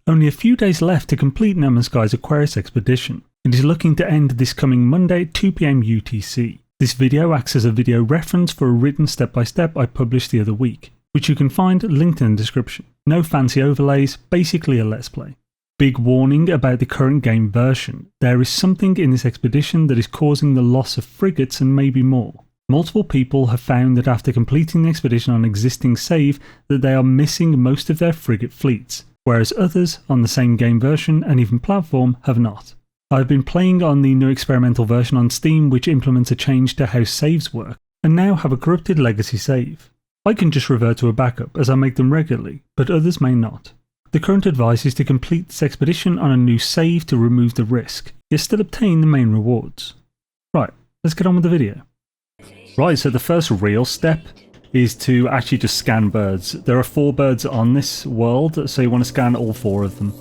Only a few days left to complete No Man's Sky's Aquarius expedition. It is looking to end this coming Monday at 2 PM UTC. This video acts as a video reference for a written step-by-step I published the other week, which you can find linked in the description. No fancy overlays, basically a let's play. Big warning about the current game version. There is something in this expedition that is causing the loss of frigates and maybe more. Multiple people have found that after completing the expedition on existing save that they are missing most of their frigate fleets, whereas others on the same game version and even platform have not. I've been playing on the new experimental version on Steam which implements a change to how saves work, and now have a corrupted legacy save. I can just revert to a backup as I make them regularly, but others may not. The current advice is to complete this expedition on a new save to remove the risk, yet still obtain the main rewards. Right, let's get on with the video. Right, so the first real step is to actually just scan birds. There are 4 birds on this world, so you want to scan all 4 of them.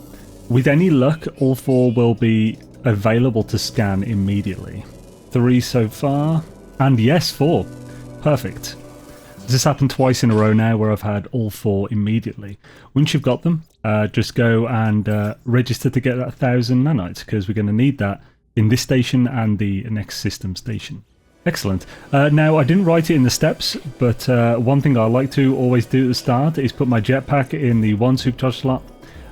With any luck, all 4 will be available to scan immediately. 3 so far, and yes, 4. Perfect. This has happened twice in a row now where I've had all 4 immediately. Once you've got them, just go and register to get that 1,000 nanites, because we're going to need that in this station and the next system station. Excellent. Now, I didn't write it in the steps, but one thing I like to always do at the start is put my jetpack in the one supercharge slot,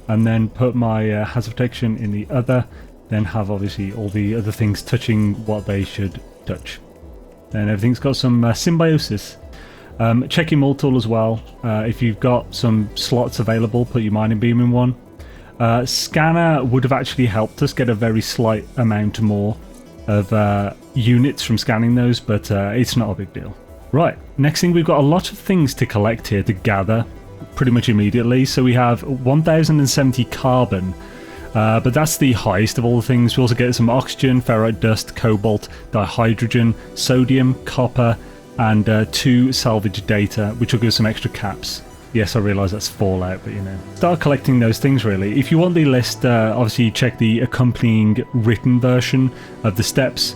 and then put my hazard protection in the other, then have obviously all the other things touching what they should touch. Then everything's got some symbiosis. Check your mult tool as well. If you've got some slots available, put your mining beam in one. Scanner would have actually helped us get a very slight amount more of units from scanning those, but it's not a big deal. Right, next thing, we've got a lot of things to collect here to gather pretty much immediately. So we have 1070 carbon, but that's the highest of all the things. We also get some oxygen, ferrite dust, cobalt, dihydrogen, sodium, copper, and 2 salvaged data, which will give us some extra caps. Yes, I realise that's Fallout, but you know. Start collecting those things really. If you want the list, obviously check the accompanying written version of the steps,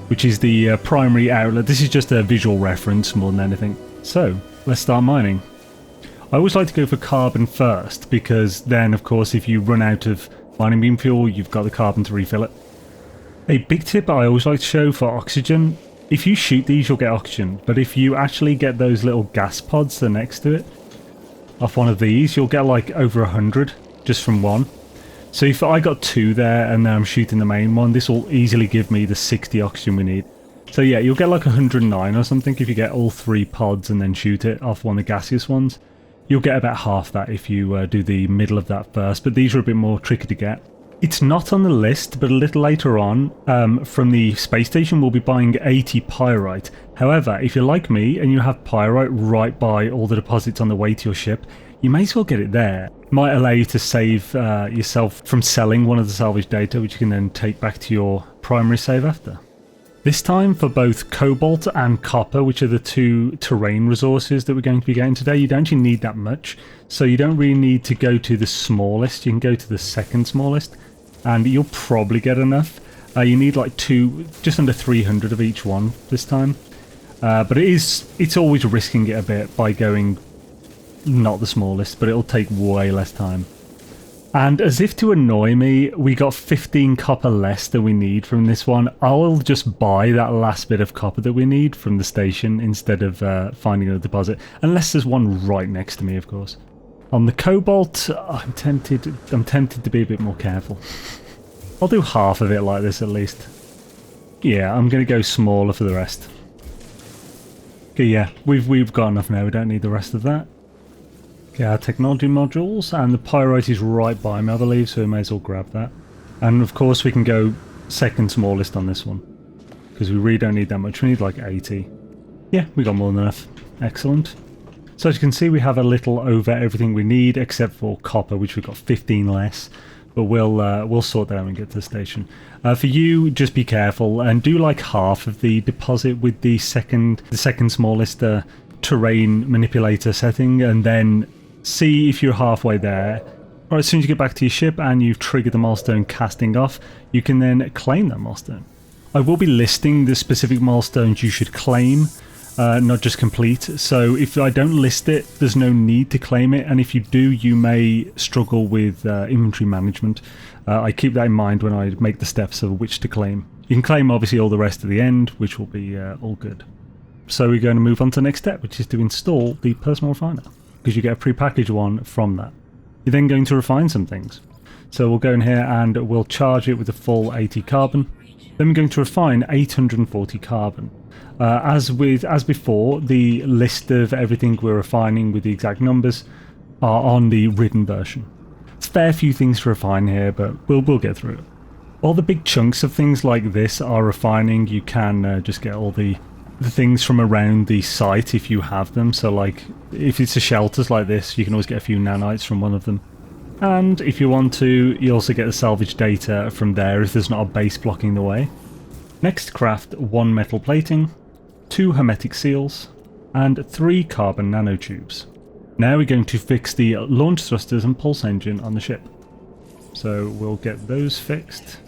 which is the primary outlet. This is just a visual reference more than anything. So, let's start mining. I always like to go for carbon first, because then of course if you run out of mining beam fuel, you've got the carbon to refill it. A big tip I always like to show for oxygen: if you shoot these you'll get oxygen, but if you actually get those little gas pods that are next to it, off one of these, you'll get like over 100 just from one. So if I got 2 there and then I'm shooting the main one, this will easily give me the 60 oxygen we need. So yeah, you'll get like 109 or something if you get all 3 pods and then shoot it off one of the gaseous ones. You'll get about half that if you do the middle of that first, but these are a bit more tricky to get. It's not on the list, but a little later on, from the space station, we'll be buying 80 pyrite. However, if you're like me and you have pyrite right by all the deposits on the way to your ship, you may as well get it there. It might allow you to save yourself from selling one of the salvaged data, which you can then take back to your primary save after. This time for both cobalt and copper, which are the 2 terrain resources that we're going to be getting today, you don't actually need that much. So you don't really need to go to the smallest, you can go to the second smallest, and you'll probably get enough. You need like just under 300 of each one this time. But it's always risking it a bit by going not the smallest, but it'll take way less time. And as if to annoy me, we got 15 copper less than we need from this one. I'll just buy that last bit of copper that we need from the station instead of finding a deposit, unless there's one right next to me, of course. On the cobalt, I'm tempted to be a bit more careful. I'll do half of it like this at least. Yeah, I'm going to go smaller for the rest. Okay, yeah, we've got enough now, we don't need the rest of that. Okay, our technology modules, and the pyrite is right by me, I believe, so we may as well grab that. And of course we can go second smallest on this one, because we really don't need that much, we need like 80. Yeah, we got more than enough. Excellent. So as you can see, we have a little over everything we need, except for copper, which we've got 15 less. But we'll sort that out when we get to the station. For you, just be careful and do like half of the deposit with the second smallest terrain manipulator setting, and then see if you're halfway there. Alright, as soon as you get back to your ship and you've triggered the milestone casting off, you can then claim that milestone. I will be listing the specific milestones you should claim not just complete. So if I don't list it, there's no need to claim it, and if you do, you may struggle with inventory management. I keep that in mind when I make the steps of which to claim. You can claim obviously all the rest at the end, which will be all good. So we're going to move on to the next step, which is to install the personal refiner, because you get a pre-packaged one from that. You're then going to refine some things. So we'll go in here and we'll charge it with a full 80 carbon. Then we're going to refine 840 carbon. As before, the list of everything we're refining with the exact numbers are on the written version. It's a fair few things to refine here, but we'll get through it. All the big chunks of things like this are refining. You can just get all the things from around the site if you have them. So like if it's a shelters like this, you can always get a few nanites from one of them. And if you want to, you also get the salvaged data from there if there's not a base blocking the way. Next, craft 1 metal plating, 2 hermetic seals, and 3 carbon nanotubes. Now we're going to fix the launch thrusters and pulse engine on the ship. So we'll get those fixed.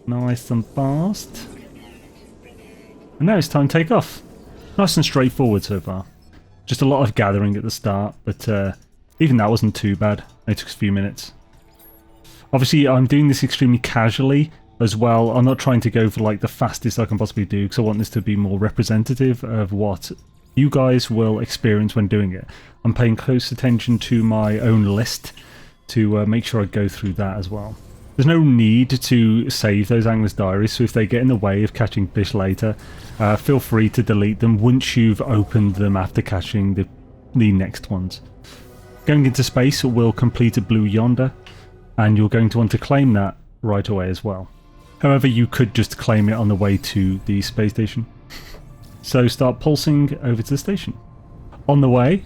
Nice and fast. And now it's time to take off. Nice and straightforward so far. Just a lot of gathering at the start, but even that wasn't too bad. It took a few minutes. Obviously, I'm doing this extremely casually as well. I'm not trying to go for like the fastest I can possibly do, because I want this to be more representative of what you guys will experience when doing it. I'm paying close attention to my own list to make sure I go through that as well. There's no need to save those angler's diaries, so if they get in the way of catching fish later, feel free to delete them once you've opened them after catching the next ones. Going into space will complete a blue yonder, and you're going to want to claim that right away as well. However, you could just claim it on the way to the space station. So start pulsing over to the station. On the way,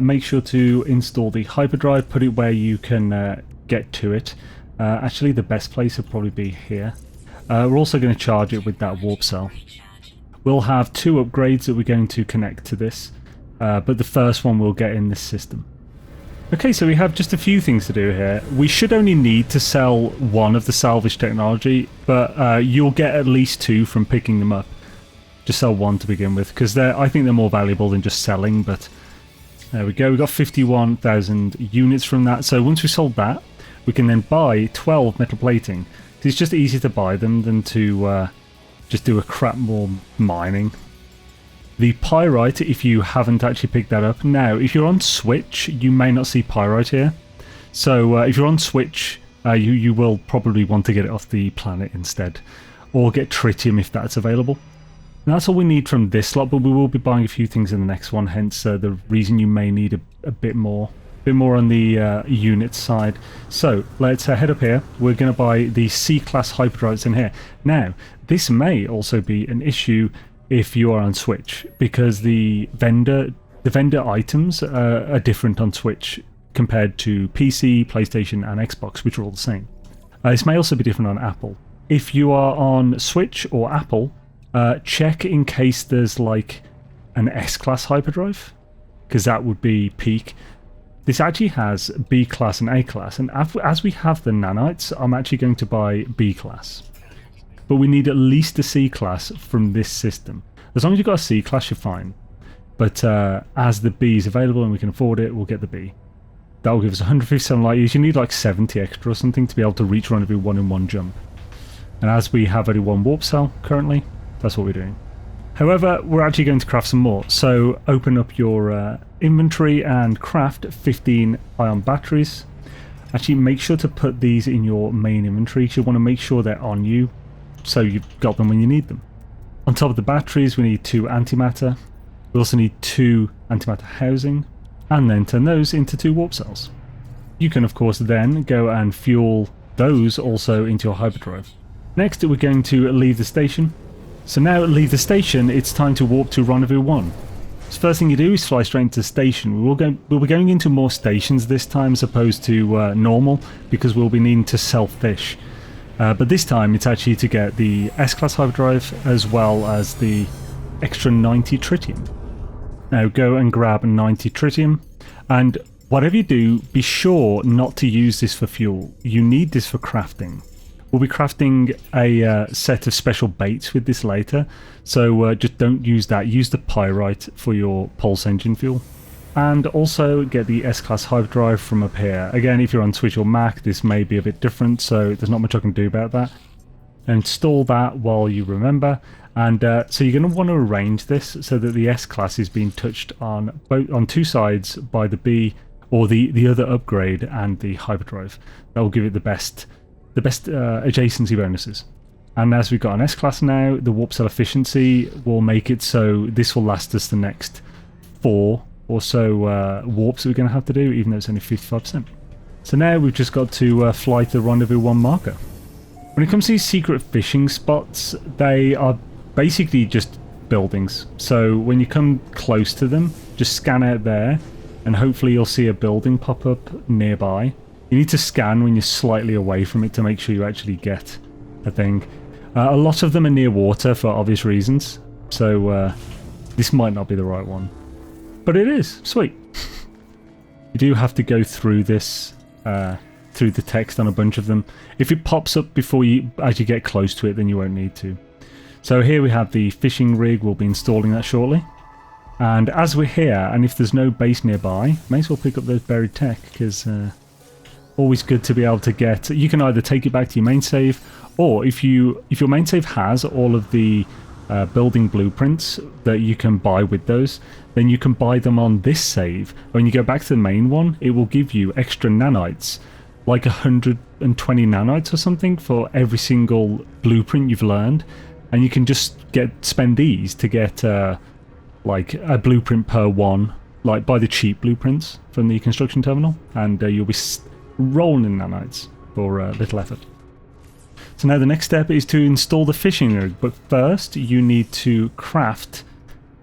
make sure to install the hyperdrive, put it where you can get to it. Actually, the best place would probably be here. We're also going to charge it with that warp cell. We'll have 2 upgrades that we're going to connect to this, but the first one we'll get in this system. Okay, so we have just a few things to do here. We should only need to sell 1 of the salvage technology, but you'll get at least 2 from picking them up. Just sell 1 to begin with, because I think they're more valuable than just selling, but there we go. We got 51,000 units from that. So once we sold that, we can then buy 12 metal plating. It's just easier to buy them than to just do a crap more mining. The pyrite, if you haven't actually picked that up. Now, if you're on Switch, you may not see pyrite here. So if you're on Switch, you will probably want to get it off the planet instead. Or get tritium if that's available. And that's all we need from this slot, but we will be buying a few things in the next one, hence the reason you may need a bit more. More on the unit side. So let's head up here. We're going to buy the C-class hyperdrives in here. Now, this may also be an issue if you are on Switch, because the vendor items are different on Switch compared to PC, PlayStation and Xbox, which are all the same. This may also be different on Apple. If you are on Switch or Apple, check in case there's like an S-class hyperdrive, because that would be peak. This actually has B-class and A-class, and as we have the nanites, I'm actually going to buy B-class. But we need at least a C-class from this system. As long as you've got a C-class, you're fine. But as the B is available and we can afford it, we'll get the B. That will give us 157 light years. You need like 70 extra or something to be able to reach Rendezvous 1 in one jump. And as we have only 1 warp cell currently, that's what we're doing. However, we're actually going to craft some more. So open up your inventory and craft 15 ion batteries. Actually, make sure to put these in your main inventory. You want to make sure they're on you, so you've got them when you need them. On top of the batteries, we need 2 antimatter. We also need 2 antimatter housing, and then turn those into 2 warp cells. You can, of course, then go and fuel those also into your hyperdrive. Next, we're going to leave the station. So now leave the station, it's time to warp to Rendezvous 1. So first thing you do is fly straight into the station. We'll be going into more stations this time as opposed to normal, because we'll be needing to sell fish. But this time it's actually to get the S-class hyperdrive as well as the extra 90 tritium. Now go and grab 90 tritium, and whatever you do, be sure not to use this for fuel. You need this for crafting. We'll be crafting a set of special baits with this later, so just don't use that. Use the pyrite for your pulse engine fuel. And also get the S-Class hyperdrive from up here. Again, if you're on Switch or Mac, this may be a bit different, so there's not much I can do about that. Install that while you remember. And so you're going to want to arrange this so that the S-Class is being touched on two sides by the B, or the other upgrade, and the hyperdrive. That will give it the best adjacency bonuses. And as we've got an S-Class now, the warp cell efficiency will make it so this will last us the next 4 or so warps we're going to have to do, even though it's only 55%. So now we've just got to fly to the Rendezvous 1 marker. When it comes to these secret fishing spots, they are basically just buildings. So when you come close to them, just scan out there, and hopefully you'll see a building pop up nearby. You need to scan when you're slightly away from it to make sure you actually get a thing. A lot of them are near water for obvious reasons, so this might not be the right one. But it is. Sweet. You do have to go through this, through the text on a bunch of them. If it pops up before you, as you get close to it, then you won't need to. So here we have the fishing rig. We'll be installing that shortly. And as we're here, and if there's no base nearby, may as well pick up those buried tech, because always good to be able to get. You can either take it back to your main save, or if your main save has all of the building blueprints that you can buy with those, then you can buy them on this save. When you go back to the main one, it will give you extra nanites, like 120 nanites or something for every single blueprint you've learned, and you can just spend these to get like a blueprint per one, like buy the cheap blueprints from the construction terminal, and you'll be rolling in nanites for little effort. So now the next step is to install the fishing rig, but first you need to craft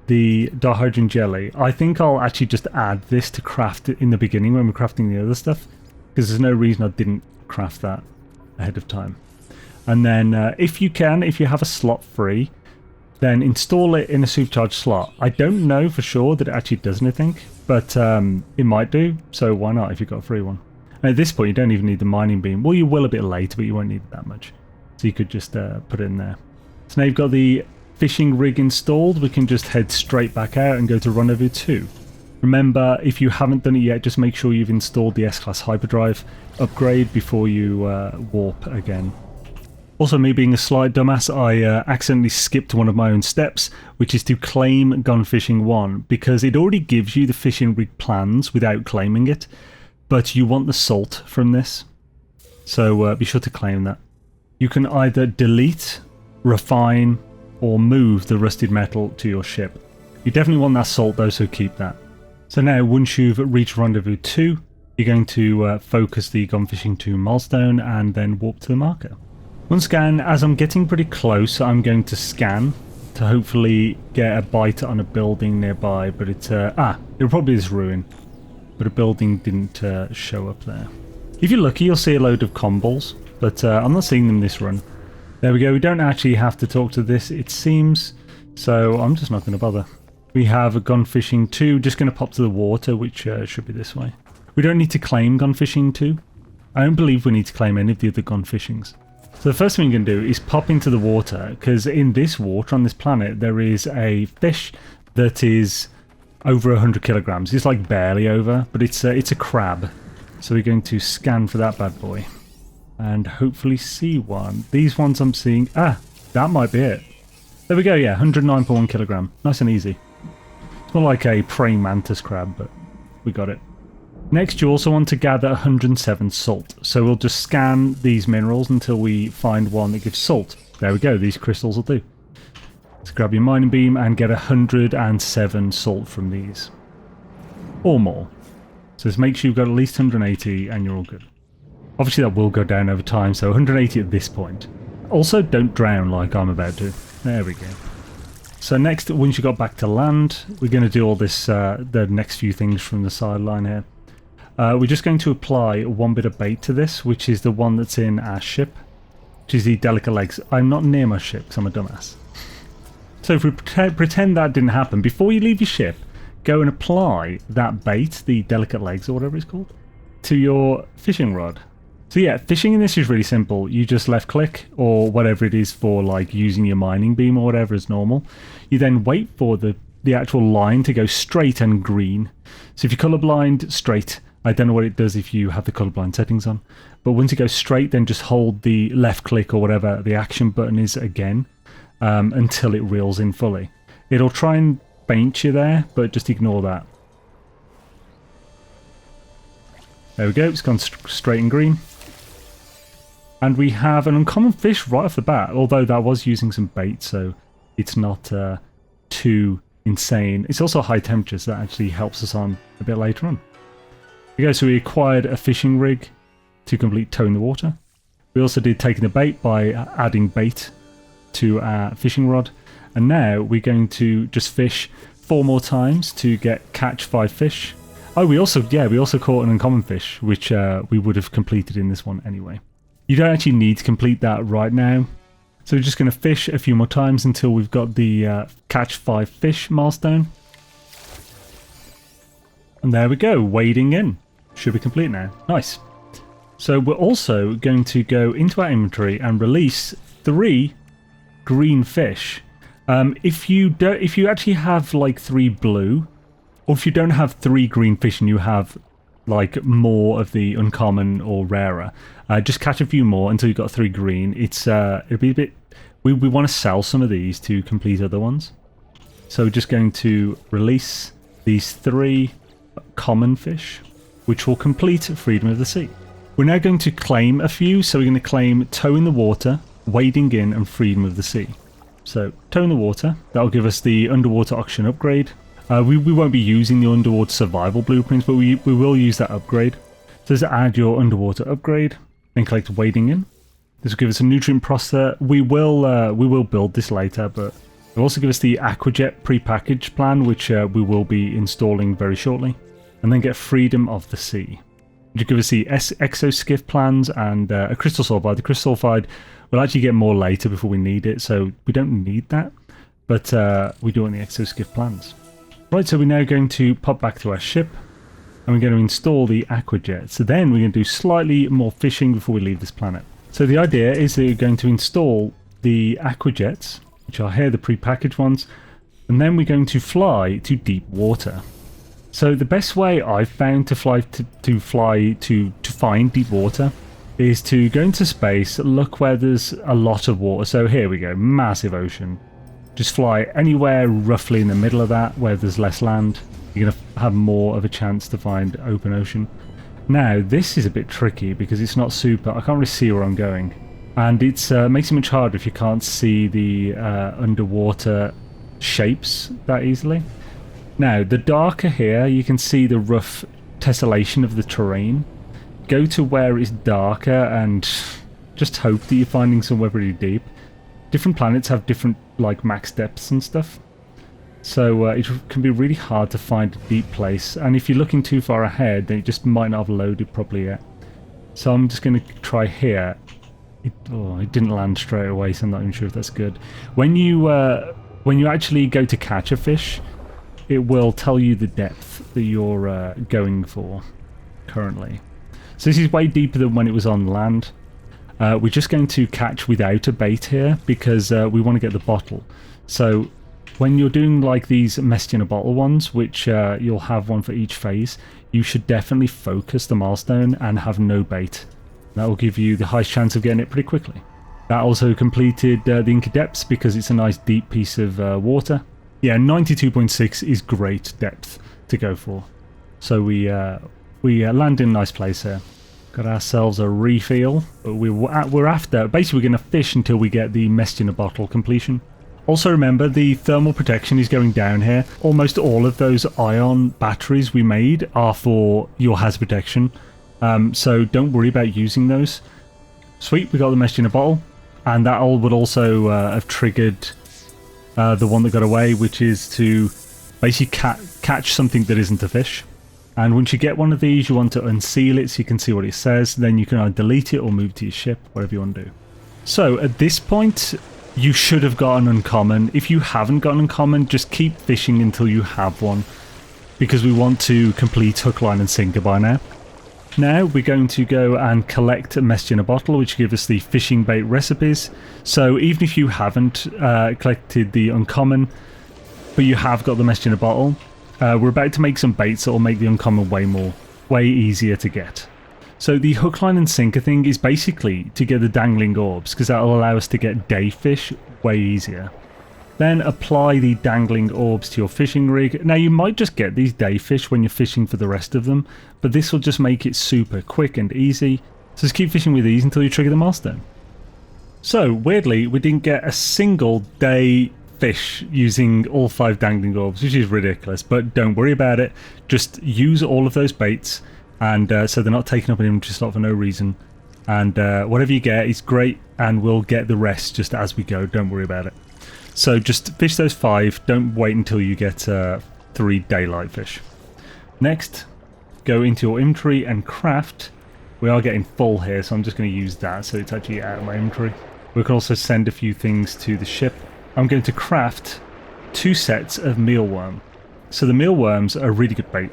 the dihydrogen jelly. I think I'll actually just add this to craft it in the beginning when we're crafting the other stuff, because there's no reason I didn't craft that ahead of time. And then if you have a slot free, then install it in a supercharged slot. I don't know for sure that it actually does anything, but it might do, so why not if you've got a free one. And at this point you don't even need the mining beam. Well, you will a bit later, but you won't need it that much. So you could just put it in there. So now you've got the fishing rig installed, we can just head straight back out and go to Rendezvous 2. Remember, if you haven't done it yet, just make sure you've installed the S-Class hyperdrive upgrade before you warp again. Also, me being a slight dumbass, I accidentally skipped one of my own steps, which is to claim Gun Fishing 1, because it already gives you the fishing rig plans without claiming it, but you want the salt from this, so be sure to claim that. You can either delete, refine, or move the rusted metal to your ship. You definitely want that salt though, so keep that. So now, once you've reached Rendezvous 2, you're going to focus the Gun Fishing 2 milestone and then warp to the marker. Once again, as I'm getting pretty close, I'm going to scan to hopefully get a bite on a building nearby, but it's it'll probably be this ruin, but a building didn't show up there. If you're lucky, you'll see a load of comballs, but I'm not seeing them this run. There we go. We don't actually have to talk to this, it seems, so I'm just not going to bother. We have a Gun Fishing 2, just going to pop to the water, which should be this way. We don't need to claim Gun Fishing 2. I don't believe we need to claim any of the other Gun Fishings. So the first thing you can do is pop into the water, because in this water on this planet there is a fish that is over 100 kilograms. It's like barely over, but it's a crab. So we're going to scan for that bad boy and hopefully see one. These ones I'm seeing, that might be it. There we go, yeah, 109.1 kilogram. Nice and easy. It's more like a praying mantis crab, but we got it. Next, you also want to gather 107 salt. So we'll just scan these minerals until we find one that gives salt. There we go, these crystals will do. So grab your mining beam and get 107 salt from these. Or more. So just make sure you've got at least 180 and you're all good. Obviously that will go down over time, so 180 at this point. Also, don't drown like I'm about to. There we go. So next, once you got back to land, we're going to do all this, the next few things from the sideline here. We're just going to apply one bit of bait to this, which is the one that's in our ship, which is the delicate legs. I'm not near my ship because I'm a dumbass. So if we pretend that didn't happen, before you leave your ship, go and apply that bait, the delicate legs or whatever it's called, to your fishing rod. So yeah, fishing in this is really simple. You just left click or whatever it is for like using your mining beam or whatever as normal. You then wait for the actual line to go straight and green. So if you're colorblind, straight. I don't know what it does if you have the colorblind settings on. But once it goes straight, then just hold the left click or whatever the action button is again until it reels in fully. It'll try and faint you there, but just ignore that. There we go, it's gone straight and green. And we have an uncommon fish right off the bat, although that was using some bait, so it's not too insane. It's also high temperature, so that actually helps us on a bit later on. Okay, so we acquired a fishing rig to complete towing the water. We also did taking the bait by adding bait to our fishing rod. And now we're going to just fish 4 more times to catch 5 fish. Oh, we also caught an uncommon fish, which we would have completed in this one anyway. You don't actually need to complete that right now. So we're just going to fish a few more times until we've got the catch 5 fish milestone. And there we go, wading in. Should be complete now. Nice. So we're also going to go into our inventory and release 3 green fish. If you actually have like 3 blue, or if you don't have 3 green fish and you have like more of the uncommon or rarer, just catch a few more until you've got 3 green. It'll be a bit. We want to sell some of these to complete other ones. So we're just going to release these 3 common fish, which will complete Freedom of the Sea. We're now going to claim a few, so we're going to claim Toe in the Water, Wading In, and Freedom of the Sea. So, Toe in the Water, that'll give us the Underwater Oxygen upgrade. We won't be using the Underwater Survival blueprints, but we will use that upgrade. So let's add your Underwater upgrade, then collect Wading In. This will give us a nutrient processor. We will build this later, but it'll also give us the Aquajet pre-packaged plan, which we will be installing very shortly. And then get Freedom of the Sea. Which will give us the exoskiff plans and a crystal sulfide. The crystal sulfide we'll actually get more later before we need it, so we don't need that. But we do want the exoskiff plans. Right, so we're now going to pop back to our ship. And we're going to install the Aquajet. So then we're going to do slightly more fishing before we leave this planet. So the idea is that you're going to install the Aquajets, which are here, the pre-packaged ones. And then we're going to fly to deep water. So the best way I've found to find deep water is to go into space, look where there's a lot of water. So here we go, massive ocean. Just fly anywhere roughly in the middle of that where there's less land. You're going to have more of a chance to find open ocean. Now this is a bit tricky because it's not super, I can't really see where I'm going. And it makes it much harder if you can't see the underwater shapes that easily. Now, the darker here, you can see the rough tessellation of the terrain. Go to where it's darker and just hope that you're finding somewhere pretty deep. Different planets have different, like, max depths and stuff. So it can be really hard to find a deep place. And if you're looking too far ahead, then it just might not have loaded properly yet. So I'm just going to try here. It didn't land straight away, so I'm not even sure if that's good. When you actually go to catch a fish, it will tell you the depth that you're going for currently. So this is way deeper than when it was on land. We're just going to catch without a bait here because we want to get the bottle. So when you're doing like these message in a bottle ones, which you'll have one for each phase, you should definitely focus the milestone and have no bait. That will give you the highest chance of getting it pretty quickly. That also completed the Inca Depths because it's a nice deep piece of water. Yeah, 92.6 is great depth to go for. So we land in a nice place here. Got ourselves a refill. But we're after, basically we're going to fish until we get the message in a bottle completion. Also remember, the thermal protection is going down here. Almost all of those ion batteries we made are for your hazard protection. So don't worry about using those. Sweet, we got the message in a bottle. And that would also have triggered the one that got away, which is to basically catch something that isn't a fish. And once you get one of these, you want to unseal it so you can see what it says. Then you can either delete it or move to your ship, whatever you want to do. So at this point, you should have got an uncommon. If you haven't got an uncommon, just keep fishing until you have one, because we want to complete hook, line and sinker by now. Now we're going to go and collect a message in a bottle, which gives us the fishing bait recipes. So even if you haven't collected the uncommon, but you have got the message in a bottle, we're about to make some baits that will make the uncommon way easier to get. So the hook, line and sinker thing is basically to get the dangling orbs, because that will allow us to get day fish way easier. Then apply the dangling orbs to your fishing rig. Now you might just get these day fish when you're fishing for the rest of them, but this will just make it super quick and easy. So just keep fishing with these until you trigger the milestone. So weirdly, we didn't get a single day fish using all 5 dangling orbs, which is ridiculous, but don't worry about it. Just use all of those baits, and so they're not taking up an inventory slot for no reason. And whatever you get is great, and we'll get the rest just as we go. Don't worry about it. So just fish those 5, don't wait until you get 3 daylight fish. Next, go into your inventory and craft. We are getting full here, so I'm just going to use that so it's actually out of my inventory. We can also send a few things to the ship. I'm going to craft 2 sets of mealworm. So the mealworms are a really good bait.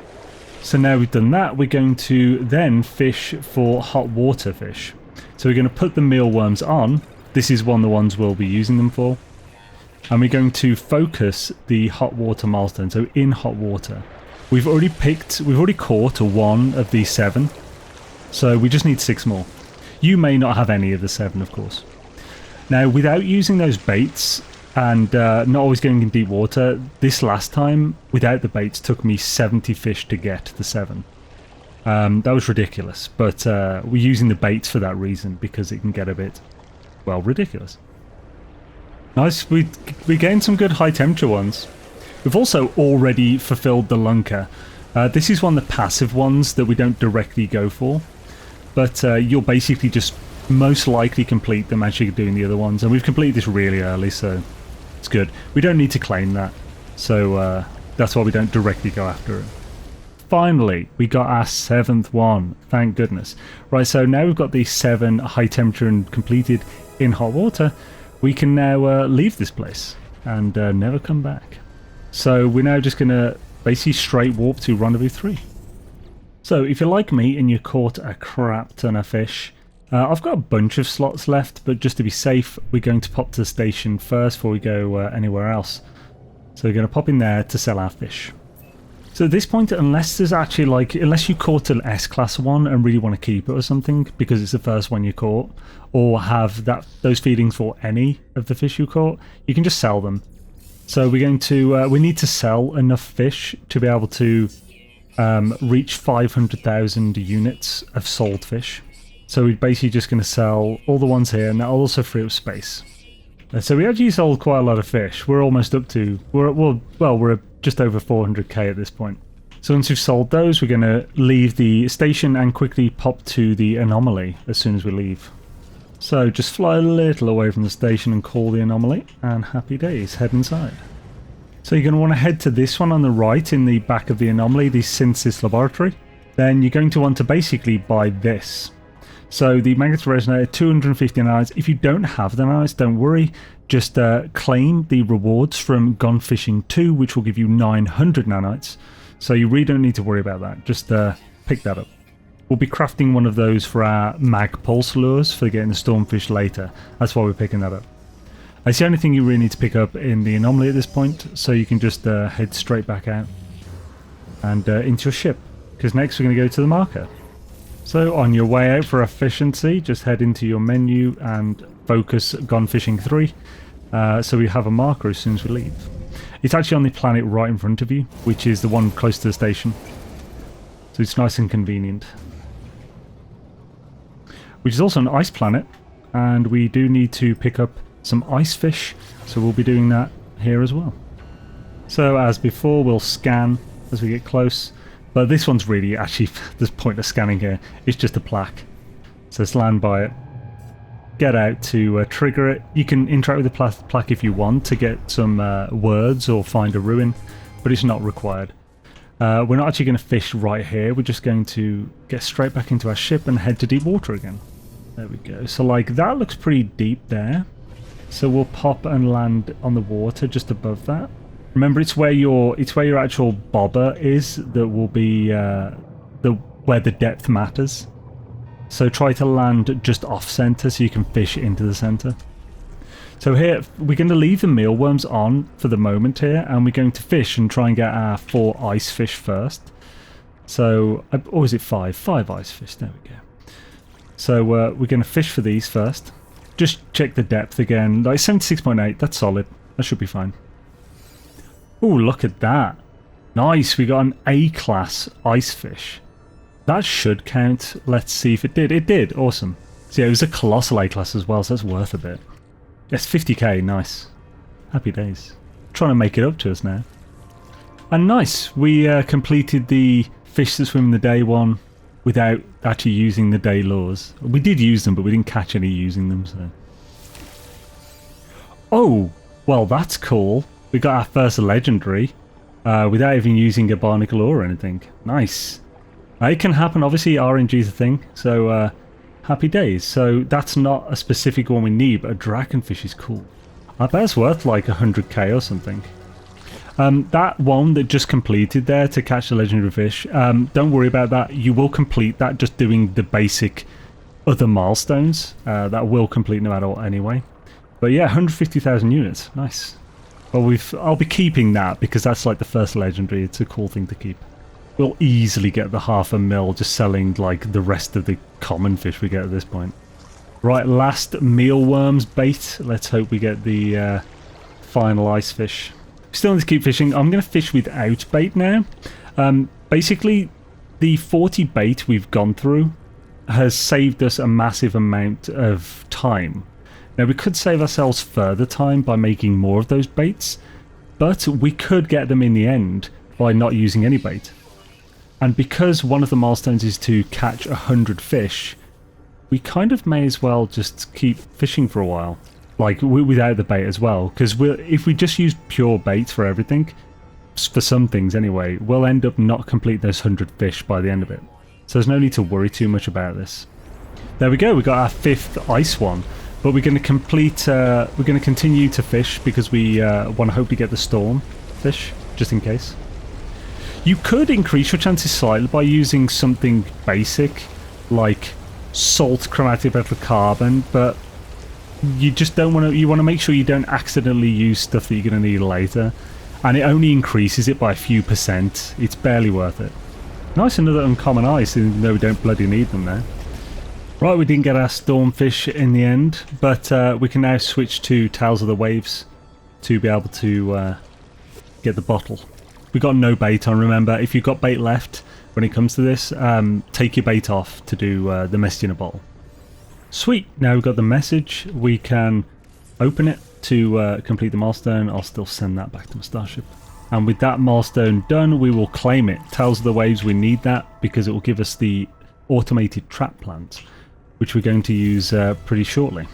So now we've done that, we're going to then fish for hot water fish. So we're going to put the mealworms on. This is one of the ones we'll be using them for. And we're going to focus the hot water milestone, so in hot water. We've already caught 1 of these 7, so we just need 6 more. You may not have any of the 7, of course. Now, without using those baits, and not always going in deep water, this last time, without the baits, took me 70 fish to get the 7. That was ridiculous, but we're using the baits for that reason, because it can get a bit, well, ridiculous. Nice, we gained some good high temperature ones. We've also already fulfilled the lunker. This is one of the passive ones that we don't directly go for, but you'll basically just most likely complete them as you're doing the other ones, and we've completed this really early, so it's good. We don't need to claim that, so that's why we don't directly go after it. Finally, we got our 7th one, thank goodness. Right, so now we've got the 7 high temperature and completed in hot water. We can now leave this place and never come back. So we're now just going to basically straight warp to Rendezvous 3. So if you're like me and you caught a crap ton of fish, I've got a bunch of slots left, but just to be safe, we're going to pop to the station first before we go anywhere else. So we're going to pop in there to sell our fish. So at this point, unless there's actually unless you caught an S-class one and really want to keep it or something because it's the first one you caught, or have those feelings for any of the fish you caught, you can just sell them. So we're going to we need to sell enough fish to be able to reach 500,000 units of sold fish. So we're basically just going to sell all the ones here, and that'll also free up space. So we actually sold quite a lot of fish. We're almost up to we're just over 400k at this point. So once we've sold those, we're going to leave the station and quickly pop to the anomaly as soon as we leave. So just fly a little away from the station and call the anomaly, and happy days, head inside. So you're going to want to head to this one on the right in the back of the anomaly, the Synthesis Laboratory. Then you're going to want to basically buy this. So the magnetic resonator, 250 nanites. If you don't have the nanites, don't worry. Just claim the rewards from Gone Fishing 2, which will give you 900 nanites. So you really don't need to worry about that. Just pick that up. We'll be crafting one of those for our mag pulse lures for getting the stormfish later. That's why we're picking that up. It's the only thing you really need to pick up in the anomaly at this point, so you can just head straight back out and into your ship, because next we're going to go to the marker. So on your way out for efficiency, just head into your menu and focus Gone Fishing 3, so we have a marker as soon as we leave. It's actually on the planet right in front of you, which is the one close to the station, so it's nice and convenient. Which is also an ice planet, and we do need to pick up some ice fish, so we'll be doing that here as well. So as before, we'll scan as we get close, but this one's really actually there's pointless scanning here. It's just a plaque, so let's land by it, get out to trigger it. You can interact with the plaque if you want to get some words or find a ruin, but it's not required. We're not actually going to fish right here, we're just going to get straight back into our ship and head to deep water again. There we go. So like that looks pretty deep there. So we'll pop and land on the water just above that. Remember, it's where your actual bobber is that will be where the depth matters. So try to land just off center so you can fish into the center. So here, we're going to leave the mealworms on for the moment here, and we're going to fish and try and get our 4 ice fish first. So, or is it 5? 5 ice fish, there we go. So we're going to fish for these first. Just check the depth again, like 76.8, that's solid. That should be fine. Oh, look at that. Nice, we got an A-class ice fish. That should count. Let's see if it did. It did, awesome. So yeah, it was a colossal A-class as well, so that's worth a bit. Yes, 50k, nice. Happy days. Trying to make it up to us now. And nice, we completed the fish that swim in the day one without actually using the day lures. We did use them, but we didn't catch any using them, so. Oh, well that's cool. We got our first legendary without even using a barnacle lure or anything. Nice. It can happen, obviously RNG is a thing, so happy days. So that's not a specific one we need, but a dragonfish is cool. I bet it's worth like 100k or something. That one that just completed there to catch the legendary fish, don't worry about that. You will complete that just doing the basic other milestones. That will complete no matter what anyway. But yeah, 150,000 units. Nice. Well, I'll be keeping that because that's like the first legendary. It's a cool thing to keep. We'll easily get the 500,000 just selling like the rest of the common fish we get at this point. Right, last mealworms bait. Let's hope we get the final ice fish. Still need to keep fishing. I'm going to fish without bait now. Basically, the 40 bait we've gone through has saved us a massive amount of time. Now, we could save ourselves further time by making more of those baits, but we could get them in the end by not using any bait. And because one of the milestones is to catch 100 fish, we kind of may as well just keep fishing for a while. Like, without the bait as well. Because if we just use pure bait for everything, for some things anyway, we'll end up not complete those 100 fish by the end of it. So there's no need to worry too much about this. There we go, we got our 5th ice one. But we're going to complete, we're going to continue to fish because we want to hopefully get the storm fish, just in case. You could increase your chances slightly by using something basic, like salt chromatic metal carbon, but you just don't want to, you want to make sure you don't accidentally use stuff that you're going to need later. And it only increases it by a few %. It's barely worth it. Nice, another uncommon ice, even though we don't bloody need them now. Right, we didn't get our stormfish in the end, but we can now switch to Tales of the Waves to be able to get the bottle. We got no bait on, remember. If you've got bait left when it comes to this, take your bait off to do the message in a bottle. Sweet, now we've got the message. We can open it to complete the milestone. I'll still send that back to my starship. And with that milestone done, we will claim it. Tales of the Waves, we need that because it will give us the automated trap plant, which we're going to use pretty shortly.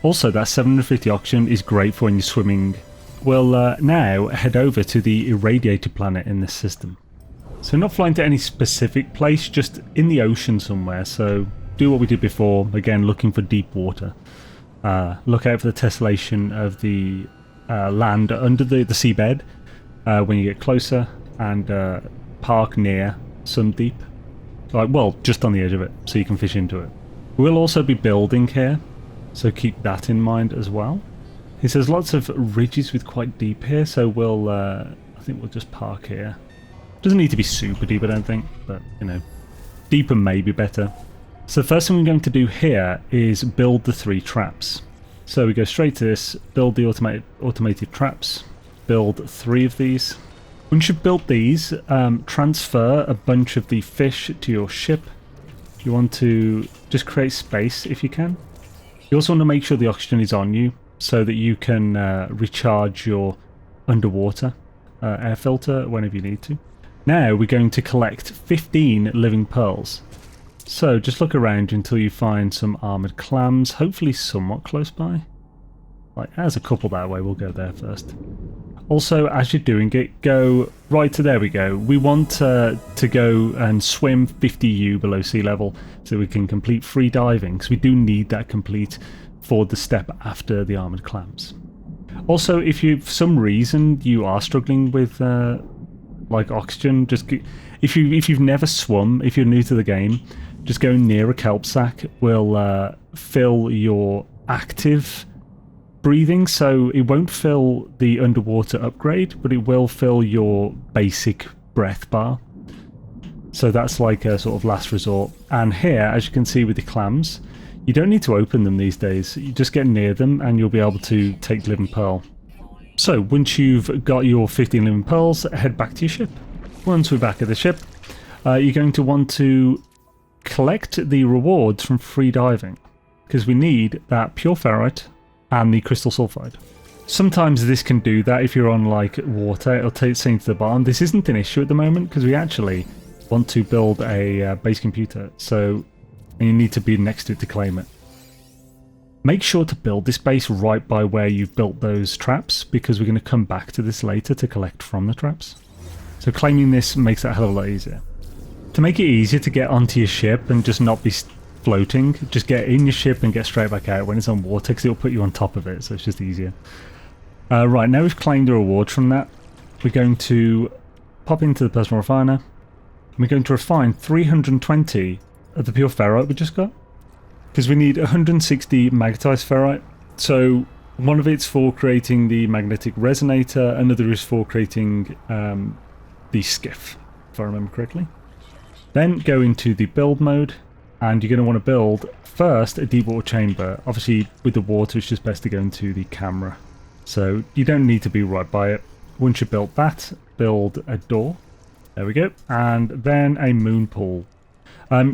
Also, that 750 oxygen is great for when you're swimming. We'll now head over to the irradiated planet in this system. So not flying to any specific place, just in the ocean somewhere. So do what we did before, again looking for deep water. Look out for the tessellation of the land under the seabed when you get closer, and park near some deep. Like, well, just on the edge of it, so you can fish into it. We'll also be building here, so keep that in mind as well. He says lots of ridges with quite deep here, so we'll, I think we'll just park here. Doesn't need to be super deep, I don't think, but, you know, deeper may be better. So the first thing we're going to do here is build the 3 traps. So we go straight to this, build the automated traps, build 3 of these. Once you've built these, transfer a bunch of the fish to your ship. You want to just create space if you can. You also want to make sure the oxygen is on you so that you can recharge your underwater air filter whenever you need to. Now we're going to collect 15 living pearls. So just look around until you find some armoured clams, hopefully somewhat close by. Like, there's a couple that way, we'll go there first. Also, as you're doing it, go right to, there we go. We want to go and swim 50U below sea level so we can complete free diving, because we do need that complete for the step after the armoured clams. Also, if you, for some reason, you are struggling with like oxygen, just If you've never swum, if you're new to the game, just going near a kelp sack will fill your active breathing, so it won't fill the underwater upgrade, but it will fill your basic breath bar. So that's like a sort of last resort. And here, as you can see with the clams, you don't need to open them these days. You just get near them and you'll be able to take living pearl. So once you've got your 15 living pearls, head back to your ship. Once we're back at the ship, you're going to want to collect the rewards from free diving, because we need that pure ferrite and the crystal sulfide. Sometimes this can do that if you're on like water, it'll take it to the bottom. This isn't an issue at the moment because we actually want to build a base computer, so and you need to be next to it to claim it. Make sure to build this base right by where you've built those traps, because we're going to come back to this later to collect from the traps. So claiming this makes that a hell of a lot easier. To make it easier to get onto your ship and just not be floating, just get in your ship and get straight back out when it's on water, because it'll put you on top of it, so it's just easier. Right, now we've claimed the reward from that, we're going to pop into the personal refiner, and we're going to refine 320 of the pure ferrite we just got, because we need 160 magnetized ferrite. So one of it's for creating the magnetic resonator, another is for creating the skiff, if I remember correctly. Then go into the build mode, and you're going to want to build first a deep water chamber. Obviously with the water it's just best to go into the camera, so you don't need to be right by it. Once you've built that, build a door, there we go, and then a moon pool.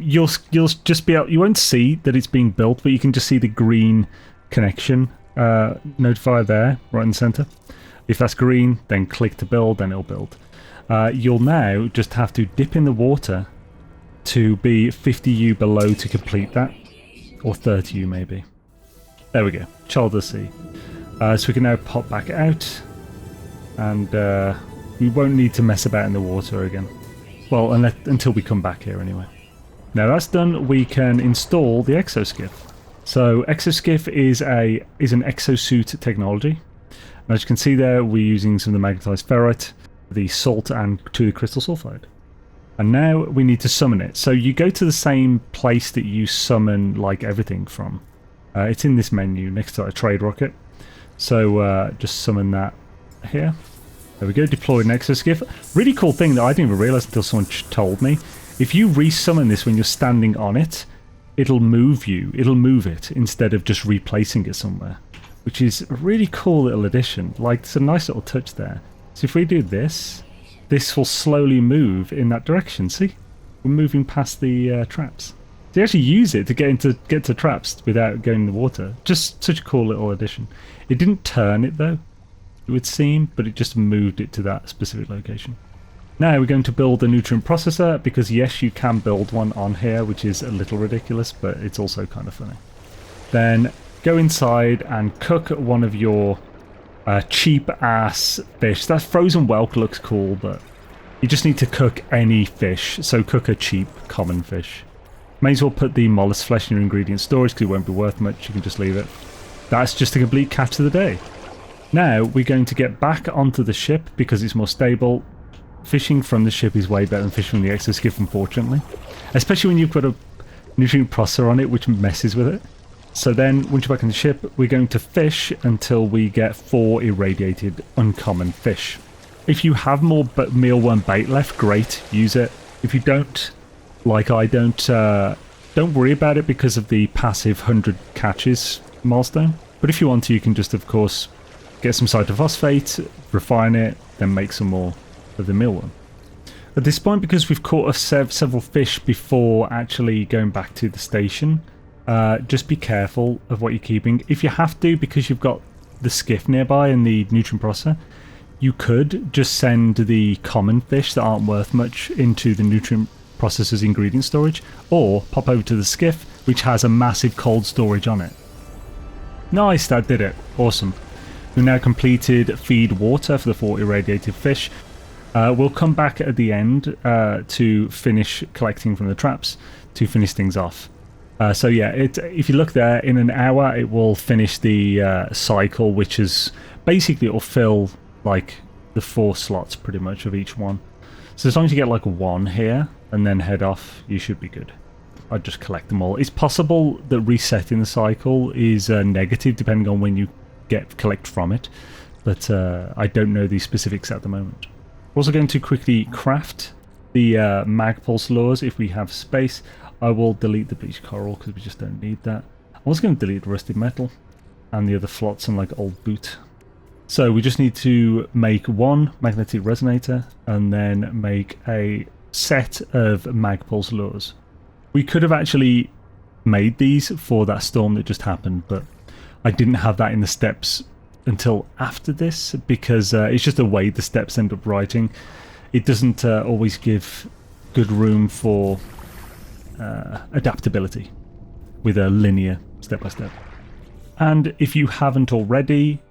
You'll just be able, you won't see that it's being built, but you can just see the green connection notifier there right in the center. If that's green, then click to build, then it'll build. You'll now just have to dip in the water to be 50U below to complete that, or 30U maybe. There we go, child of the sea. So we can now pop back out, and we won't need to mess about in the water again. Well, until we come back here anyway. Now that's done, we can install the exoskiff. So exoskiff is an exosuit technology. And as you can see there, we're using some of the magnetized ferrite, the salt, and the crystal sulfide. And now we need to summon it. So you go to the same place that you summon like everything from. It's in this menu next to a trade rocket. So just summon that here. There we go, deploy an exoskiff. Really cool thing that I didn't even realize until someone told me. If you resummon this when you're standing on it, it'll move it instead of just replacing it somewhere, which is a really cool little addition. Like, it's a nice little touch there. So if we do this, this will slowly move in that direction. See, we're moving past the traps. So you actually use it to get to traps without going in the water. Just such a cool little addition. It didn't turn it though, it would seem, but it just moved it to that specific location. Now we're going to build a nutrient processor, because yes, you can build one on here, which is a little ridiculous, but it's also kind of funny. Then go inside and cook one of your cheap ass fish. That frozen whelk looks cool, but you just need to cook any fish, so cook a cheap common fish. May as well put the mollusk flesh in your ingredient storage, because it won't be worth much, you can just leave it. That's just a complete catch of the day. Now we're going to get back onto the ship because it's more stable. Fishing from the ship is way better than fishing from the exoskiff, unfortunately. Especially when you've got a nutrient processor on it, which messes with it. So then, once you're back in the ship, we're going to fish until we get 4 irradiated uncommon fish. If you have more mealworm bait left, great, use it. If you don't, like I don't worry about it because of the passive 100 catches milestone. But if you want to, you can just, of course, get some cytophosphate, refine it, then make some more of the mealworm. At this point, because we've caught several fish before actually going back to the station, just be careful of what you're keeping. If you have to, because you've got the skiff nearby and the nutrient processor, you could just send the common fish that aren't worth much into the nutrient processor's ingredient storage, or pop over to the skiff, which has a massive cold storage on it. Nice, that did it. Awesome. We've now completed feed water for the 4 irradiated fish. We'll come back at the end to finish collecting from the traps to finish things off. So yeah, if you look there, in an hour it will finish the cycle, which is basically, it will fill like the 4 slots pretty much of each one. So as long as you get like one here and then head off, you should be good. I'd just collect them all. It's possible that resetting the cycle is negative depending on when you collect from it, but I don't know the specifics at the moment. We're also going to quickly craft the mag pulse lures if we have space. I will delete the bleached coral because we just don't need that. I'm also going to delete the rusted metal and the other flotsam like old boot. So we just need to make one magnetic resonator and then make a set of mag pulse lures. We could have actually made these for that storm that just happened, but I didn't have that in the steps until after this because it's just the way the steps end up writing. It doesn't always give good room for adaptability with a linear step-by-step. And if you haven't already,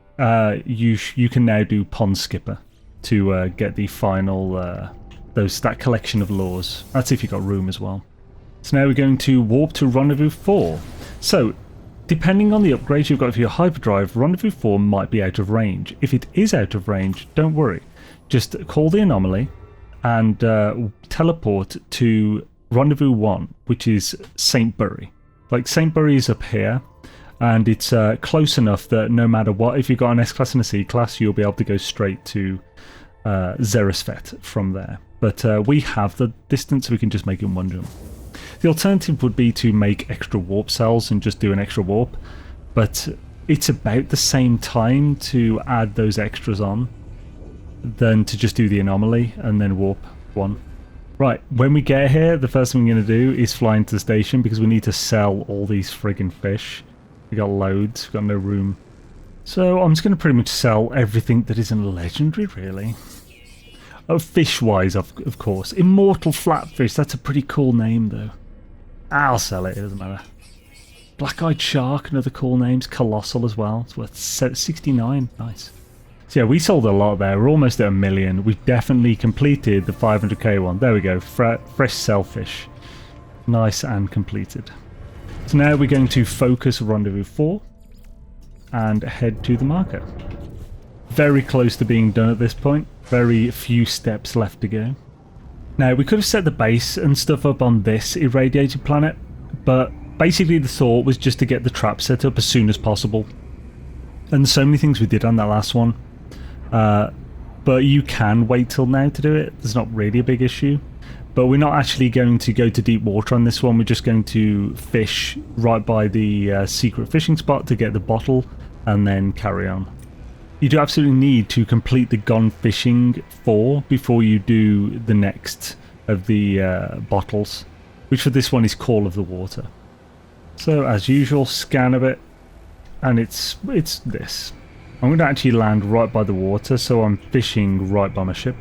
you can now do Pond Skipper to get the final that collection of lures. That's if you've got room as well. So now we're going to warp to Rendezvous 4. So depending on the upgrades you've got for your hyperdrive, Rendezvous 4 might be out of range. If it is out of range, don't worry. Just call the anomaly and teleport to Rendezvous 1, which is St. Bury. Like St. Bury is up here, and it's close enough that no matter what, if you've got an S-class and a C-class, you'll be able to go straight to Xerisfet from there. But we have the distance, so we can just make it in one jump. The alternative would be to make extra warp cells and just do an extra warp, but it's about the same time to add those extras on than to just do the anomaly and then warp one. Right, when we get here, the first thing we're going to do is fly into the station because we need to sell all these friggin' fish. We got loads, we've got no room. So I'm just going to pretty much sell everything that isn't legendary, really. Oh, fish-wise, of course. Immortal Flatfish, that's a pretty cool name, though. I'll sell it, it doesn't matter. Black-Eyed Shark, another cool name. Colossal as well. It's worth 69. Nice. So yeah, we sold a lot there. We're almost at 1 million. We've definitely completed the 500k one. There we go. Fresh Sailfish. Nice and completed. So now we're going to focus Rendezvous 4 and head to the marker. Very close to being done at this point. Very few steps left to go. Now, we could have set the base and stuff up on this irradiated planet, but basically the thought was just to get the trap set up as soon as possible. And there's so many things we did on that last one. But you can wait till now to do it. There's not really a big issue. But we're not actually going to go to deep water on this one. We're just going to fish right by the secret fishing spot to get the bottle and then carry on. You do absolutely need to complete the Gone Fishing 4 before you do the next of the bottles, which for this one is Call of the Water. So as usual, scan a bit, and it's this. I'm going to actually land right by the water, so I'm fishing right by my ship.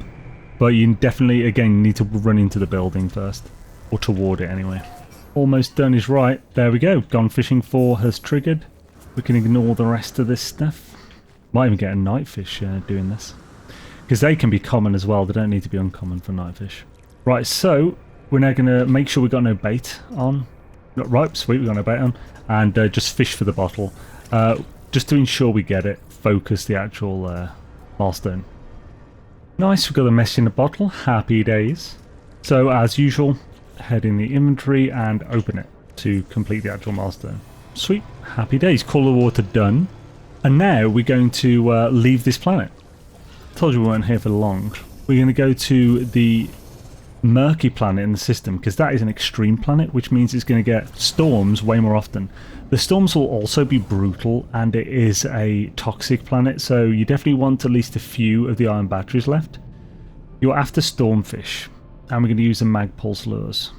But you definitely, again, need to run into the building first, or toward it anyway. Almost done is right. There we go. Gone Fishing 4 has triggered. We can ignore the rest of this stuff. Might even get a nightfish doing this, because they can be common as well. They don't need to be uncommon for nightfish. Right, so we're now going to make sure we got no bait on. Right, sweet, we got no bait on, and just fish for the bottle. Just to ensure we get it, focus the actual milestone. Nice, we've got the message in the bottle. Happy days. So as usual, head in the inventory and open it to complete the actual milestone. Sweet, happy days. Call of the Water done. And now we're going to leave this planet. Told you we weren't here for long. We're going to go to the murky planet in the system, because that is an extreme planet, which means it's going to get storms way more often. The storms will also be brutal, and it is a toxic planet, so you definitely want at least a few of the iron batteries left. You're after stormfish, and we're going to use the mag pulse lures.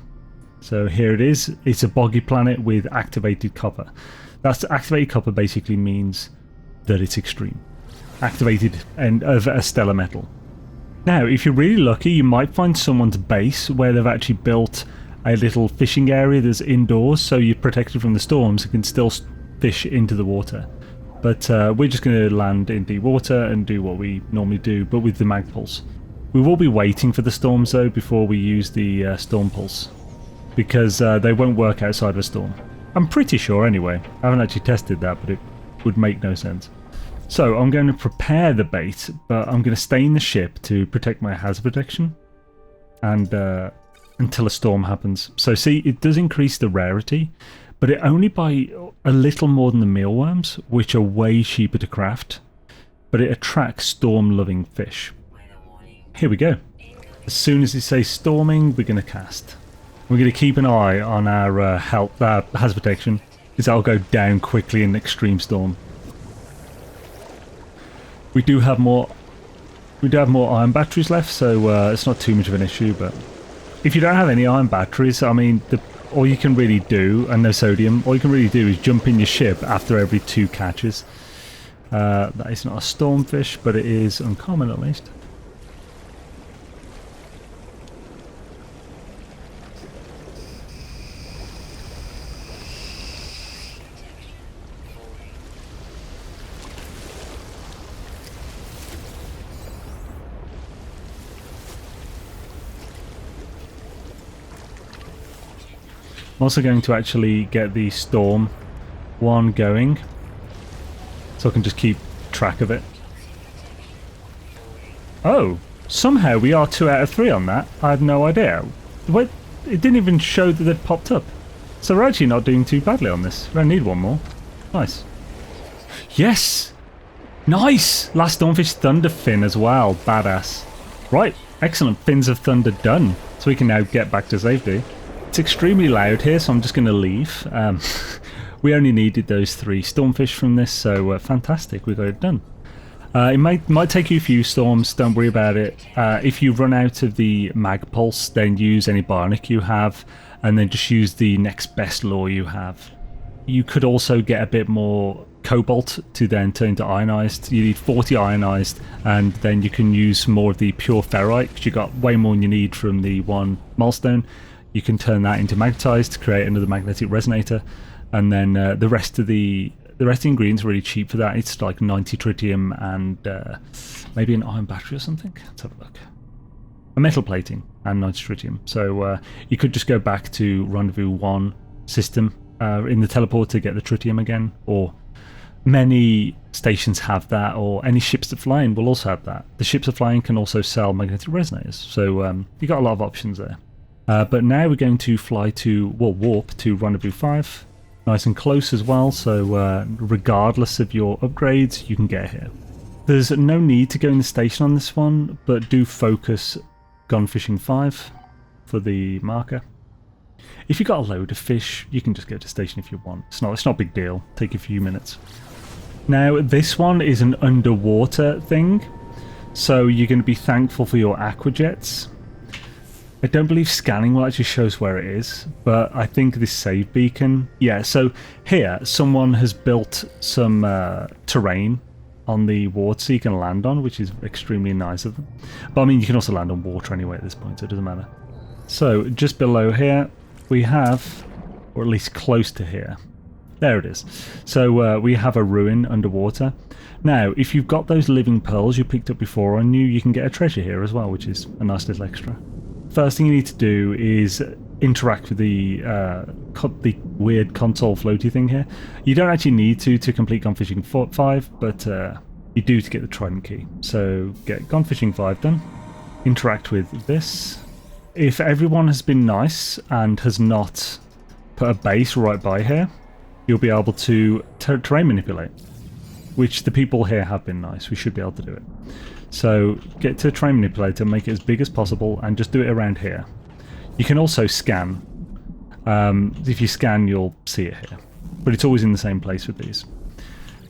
So here it is. It's a boggy planet with activated copper. That's activated copper basically means that it's extreme. Activated and of a stellar metal. Now, if you're really lucky, you might find someone's base where they've actually built a little fishing area that's indoors, so you're protected from the storms and can still fish into the water. But we're just going to land in deep water and do what we normally do, but with the mag pulse. We will be waiting for the storms though before we use the storm pulse, because they won't work outside of a storm. I'm pretty sure anyway. I haven't actually tested that, but it would make no sense. So I'm going to prepare the bait, but I'm going to stay in the ship to protect my hazard protection. and until a storm happens. So see, it does increase the rarity, but it only by a little more than the mealworms, which are way cheaper to craft, but it attracts storm-loving fish. Here we go. As soon as it says storming, we're going to cast. We're going to keep an eye on our health, hazard protection, because that'll go down quickly in extreme storm. We do have more iron batteries left, so it's not too much of an issue. But if you don't have any iron batteries, I mean, all you can really do, and no sodium, all you can really do is jump in your ship after every 2 catches. That is not a stormfish, but it is uncommon at least. I'm also going to actually get the storm one going, so I can just keep track of it. Oh, somehow we are 2 out of 3 on that. I had no idea. Wait, it didn't even show that it popped up. So we're actually not doing too badly on this. We don't need one more. Nice. Yes! Nice! Last Stormfish Thunder Fin as well. Badass. Right, excellent. Fins of Thunder done. So we can now get back to safety. It's extremely loud here, so I'm just going to leave. We only needed those 3 stormfish from this, so fantastic, we got it done. It might take you a few storms, don't worry about it. If you run out of the mag pulse, then use any bionic you have, and then just use the next best lure you have. You could also get a bit more cobalt to then turn into ionized. You need 40 ionized, and then you can use more of the pure ferrite, because you got way more than you need from the 1 milestone. You can turn that into magnetized to create another magnetic resonator, and then the rest of the ingredients are really cheap for that. It's like 90 tritium and maybe an iron battery or something. Let's have a look. A metal plating and 90 tritium. So you could just go back to Rendezvous 1 system in the teleport to get the tritium again, or many stations have that, or any ships that fly in will also have that. The ships that fly in can also sell magnetic resonators, so you got a lot of options there. But now we're going to fly to, well, warp to Rendezvous 5. Nice and close as well, so regardless of your upgrades, you can get here. There's no need to go in the station on this one, but do focus Gone Fishing 5 for the marker. If you've got a load of fish, you can just go to station if you want. It's not a big deal. Take a few minutes. Now, this one is an underwater thing, so you're going to be thankful for your aquajets. I don't believe scanning will actually show us where it is, but I think this save beacon... Yeah, so here, someone has built some terrain on the water so you can land on, which is extremely nice of them. But I mean, you can also land on water anyway at this point, so it doesn't matter. So, just below here, we have, or at least close to here, there it is. So we have a ruin underwater. Now, if you've got those living pearls you picked up before on you can get a treasure here as well, which is a nice little extra. First thing you need to do is interact with the weird console floaty thing here. You don't actually need to complete Gone Fishing 5, but you do to get the Trident key. So get Gone Fishing 5 done. Interact with this. If everyone has been nice and has not put a base right by here, you'll be able to terrain manipulate, which the people here have been nice. We should be able to do it. So get to terrain manipulator, make it as big as possible, and just do it around here. You can also scan. If you scan, you'll see it here, but it's always in the same place with these.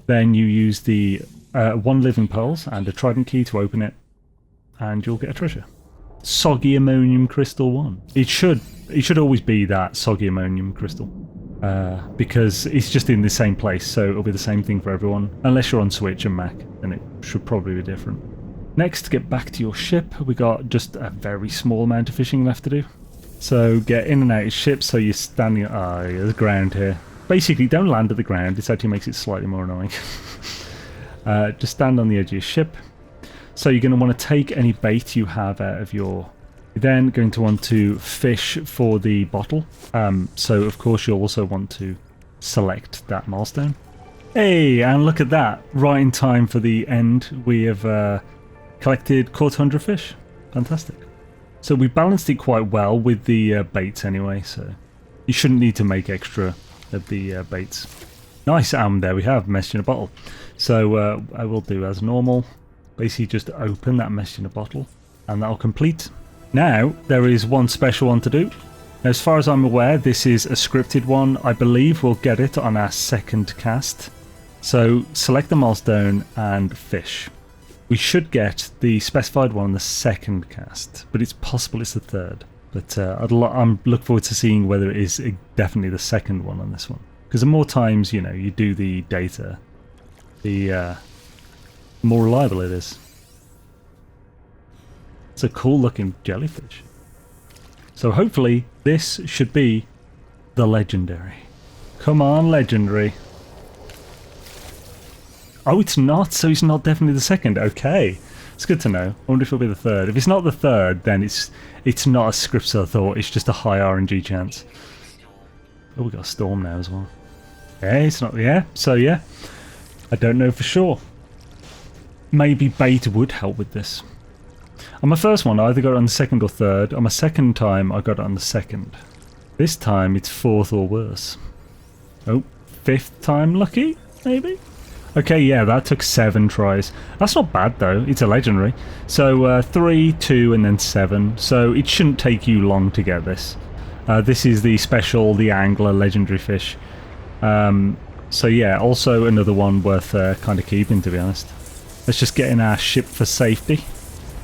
Then you use the 1 living pearls and a trident key to open it, and you'll get a treasure. Soggy ammonium crystal 1. It should always be that soggy ammonium crystal, because it's just in the same place, so it'll be the same thing for everyone. Unless you're on Switch and Mac, then it should probably be different. Next, to get back to your ship, we got just a very small amount of fishing left to do. So get in and out of ship, so you're standing... there's ground here. Basically, don't land at the ground, this actually makes it slightly more annoying. Just stand on the edge of your ship. So you're going to want to take any bait you have out of your... You're then going to want to fish for the bottle. So, of course, you'll also want to select that milestone. Hey, and look at that. Right in time for the end, we have... collected 250 fish. Fantastic. So we balanced it quite well with the baits anyway, so you shouldn't need to make extra of the baits. Nice, there we have message in a bottle. So I will do as normal, basically just open that message in a bottle, and that'll complete. Now there is one special one to do. Now, as far as I'm aware, this is a scripted one. I believe we'll get it on our second cast. So select the milestone and fish. We should get the specified one on the second cast, but it's possible it's the third. But I'm looking forward to seeing whether it is definitely the second one on this one. Because the more times, you know, you do the data, the more reliable it is. It's a cool looking jellyfish. So hopefully this should be the legendary. Come on, legendary. Oh, it's not, so it's not definitely the second. Okay, it's good to know. I wonder if it'll be the third. If it's not the third, then it's not a script I thought. It's just a high RNG chance. Oh, we got a storm now as well. Yeah, it's not. Yeah, so yeah, I don't know for sure. Maybe bait would help with this. On my first one, I either got it on the second or third. On my second time, I got it on the second. This time, it's fourth or worse. Oh, fifth time lucky, maybe? Okay, yeah, that took 7 tries. That's not bad, though. It's a legendary. So, 3, 2, and then 7. So, it shouldn't take you long to get this. This is the special, the angler legendary fish. So, yeah, also another one worth kind of keeping, to be honest. Let's just get in our ship for safety.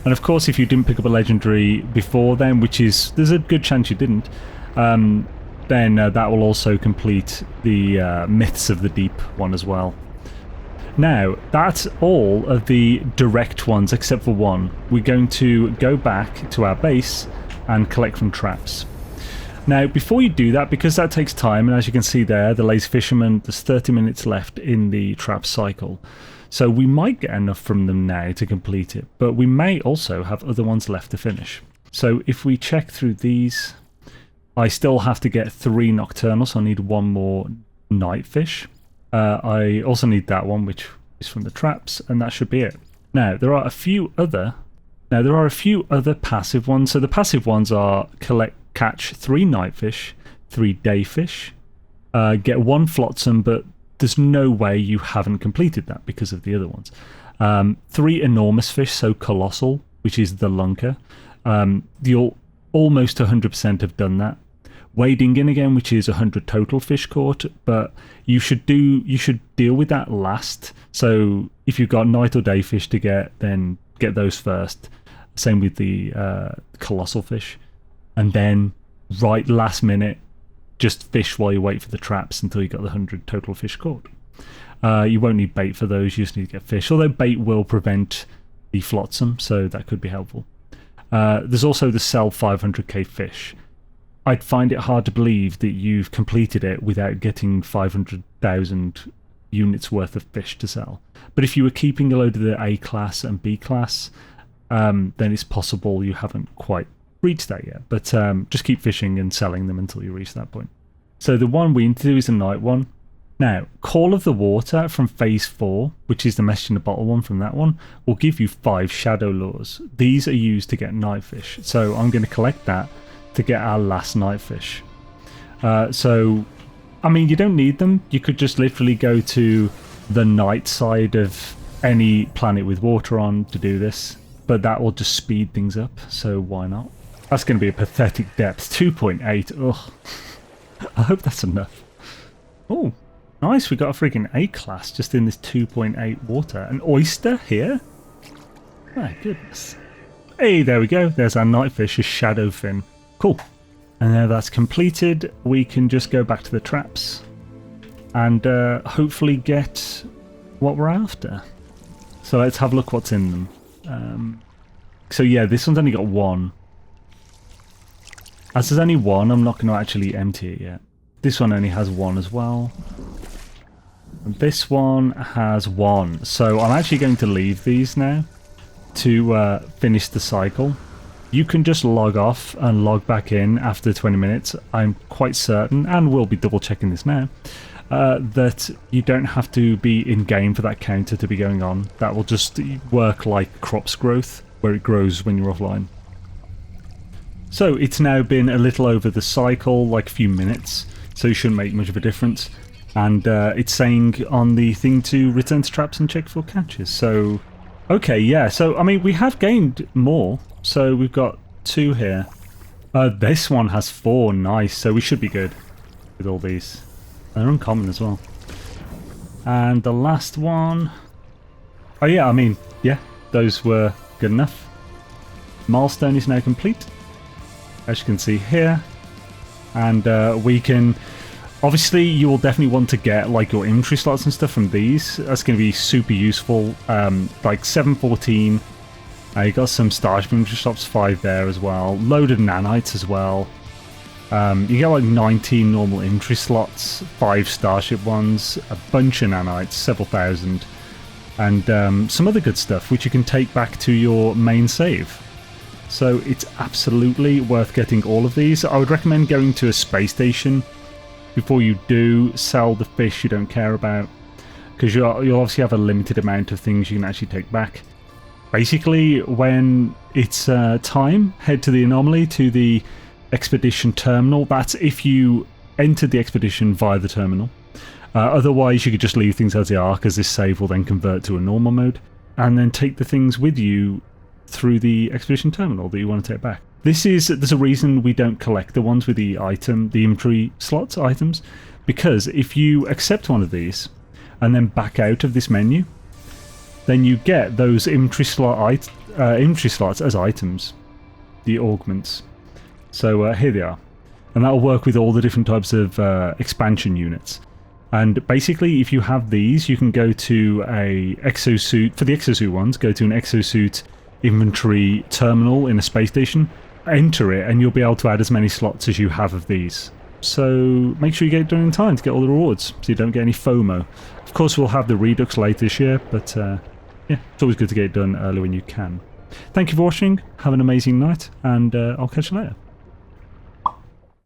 And, of course, if you didn't pick up a legendary before then, which is... there's a good chance you didn't, then that will also complete the Myths of the Deep one as well. Now, that's all of the direct ones except for one. We're going to go back to our base and collect from traps. Now, before you do that, because that takes time, and as you can see there, the lazy fisherman, there's 30 minutes left in the trap cycle. So we might get enough from them now to complete it, but we may also have other ones left to finish. So if we check through these, I still have to get 3 nocturnal, so I need 1 more night fish. I also need that one, which is from the traps, and that should be it. Now, there are a few other passive ones. So the passive ones are catch 3 night fish, 3 day fish, get 1 flotsam, but there's no way you haven't completed that because of the other ones. 3 enormous fish, so colossal, which is the lunker. You'll almost 100% have done that. Wading in again, which is 100 total fish caught, but you should deal with that last. So if you've got night or day fish to get, then get those first. Same with the colossal fish, and then right last minute, just fish while you wait for the traps until you got the 100 total fish caught. You won't need bait for those; you just need to get fish. Although bait will prevent the flotsam, so that could be helpful. There's also the sell 500k fish. I'd find it hard to believe that you've completed it without getting 500,000 units worth of fish to sell. But if you were keeping a load of the A class and B class, then it's possible you haven't quite reached that yet. But just keep fishing and selling them until you reach that point. So the one we need to do is the night one. Now, Call of the Water from Phase 4, which is the message in the bottle one from that one, will give you 5 shadow lures. These are used to get night fish. So I'm going to collect that to get our last night fish. So, I mean, you don't need them. You could just literally go to the night side of any planet with water on to do this, but that will just speed things up, so why not? That's going to be a pathetic depth, 2.8. Ugh. I hope that's enough. Oh, nice, we got a freaking A class just in this 2.8 water. An oyster here? My goodness. Hey, there we go. There's our night fish, a shadow fin. Cool. And now that's completed, we can just go back to the traps and hopefully get what we're after. So let's have a look what's in them. So yeah, this one's only got 1. As there's only 1, I'm not going to actually empty it yet. This one only has 1 as well. And this one has 1. So I'm actually going to leave these now to finish the cycle. You can just log off and log back in after 20 minutes. I'm quite certain, and we'll be double checking this now, that you don't have to be in-game for that counter to be going on. That will just work like crops growth, where it grows when you're offline. So it's now been a little over the cycle, like a few minutes, so it shouldn't make much of a difference. And it's saying on the thing to return to traps and check for catches. So, okay, yeah, so I mean we have gained more. So we've got 2 here. This one has 4, nice, so we should be good with all these. They're uncommon as well. And the last one... Oh yeah, I mean, yeah, those were good enough. Milestone is now complete, as you can see here. And we can... Obviously, you will definitely want to get like your inventory slots and stuff from these. That's going to be super useful. Like 714. You got some Starship inventory slots, 5 there as well. Loaded nanites as well. You get like 19 normal inventory slots, 5 Starship ones, a bunch of nanites, several thousand, and some other good stuff which you can take back to your main save. So it's absolutely worth getting all of these. I would recommend going to a space station before you do sell the fish you don't care about, because you'll obviously have a limited amount of things you can actually take back. Basically, when it's time, head to the anomaly, to the expedition terminal. That's if you entered the expedition via the terminal. Otherwise, you could just leave things as they are, because this save will then convert to a normal mode, and then take the things with you through the expedition terminal that you want to take back. There's a reason we don't collect the ones with the inventory slots items, because if you accept one of these and then back out of this menu, then you get those inventory slots as items, the augments. So here they are, and that'll work with all the different types of expansion units. And basically, if you have these, you can go to a exosuit. For the exosuit ones, go to an exosuit inventory terminal in a space station, enter it, and you'll be able to add as many slots as you have of these. So make sure you get it done in time to get all the rewards, so you don't get any FOMO. Of course, we'll have the Redux later this year, but yeah, it's always good to get it done early when you can. Thank you for watching, have an amazing night, and I'll catch you later.